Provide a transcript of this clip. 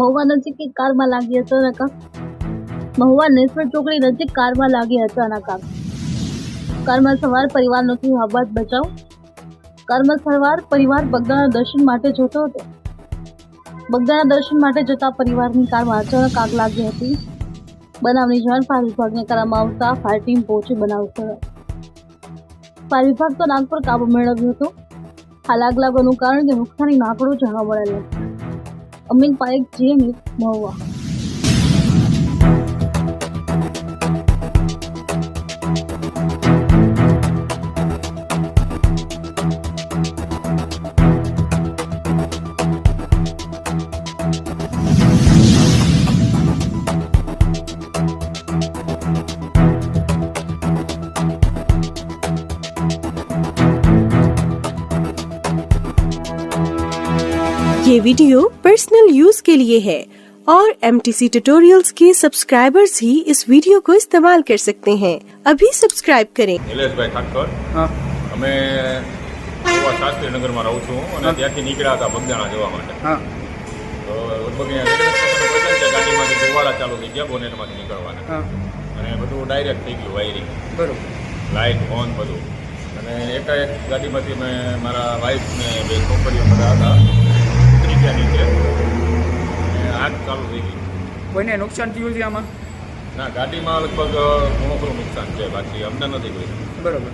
મહુવા નજીક એક કારમાં લાગી અચાનક આગ। મહુવા નેશનલ ચોકડી નજીક કારમાં લાગી અચાનક આગ। કારમાં સવાર પરિવારનો થયો આબાદ બચાવ। કારમાં સવાર પરિવાર બગદાણા દર્શન માટે જતો હતો। બગદાણા દર્શન માટે જતા પરિવારની કારમાં અચાનક આગ લાગી હતી। બનાવની જાણ ફાયર વિભાગને કરવામાં આવતા ફાયર ટીમ પહોંચી બનાવ સ્થળે। ફાયર વિભાગ તો આગ પર કાબુ મેળવ્યો હતો। હાલ આગ લાગવાનું કારણ કે નુકસાનીનો આંકડો જાણવા મળેલ નથી। અમિત પારેખ, જે ન્યૂઝ, મહુવા। ये वीडियो पर्सनल यूज के लिए है और MTC ट्यूटोरियल्स के सब्सक्राइबर्स ही इस वीडियो को इस्तेमाल कर सकते हैं। अभी सब्सक्राइब करें। નિલેશભાઈ ઠાકર, અમે ગોવા શાસ્ત્રીનગરમાં રહું છું અને ત્યાંથી નીકળ્યા હતા બગદાણા જવા માટે। તો લગભગ ગાડીમાંથી ધુવાડા ચાલુ થઈ ગયા બોનેટમાંથી નીકળવાના અને બધું ડાયરેક્ટ થઈ ગયું વાયરિંગ, બરોબર, લાઇટ ઓન બધું। અને એકાએક ગાડીમાંથી મેં મારા વાઈફને બે છોકરીઓ બધા હતા ઉતરી ગયા નીચે અને આગ ચાલુ થઈ ગઈ। કોઈને નુકસાન થયું છે આમાં? ના, ગાડીમાં લગભગ ઘણું ખરું નુકસાન છે, બાકી અમને નથી કોઈ। બરોબર।